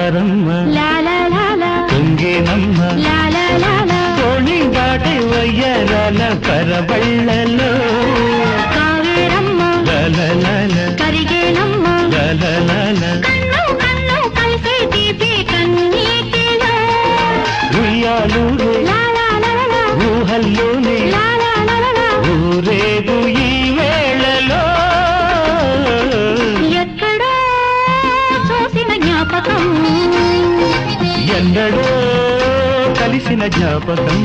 జారమ్మ పొంగేనమ్మ తోణి దాటి వయ్యారాల పరబళ్ళలో కరిగేనమ్మ కన్ను కన్ను కలిసే తీపి కన్నీటిలో ఉయ్యాలూరే ఊహల్లోనే ఊరేగు ఈ వేళలో ఎక్కడో చూసిన జ్ఞాపకం ఎన్నడో కలిసిన జ్ఞాపకం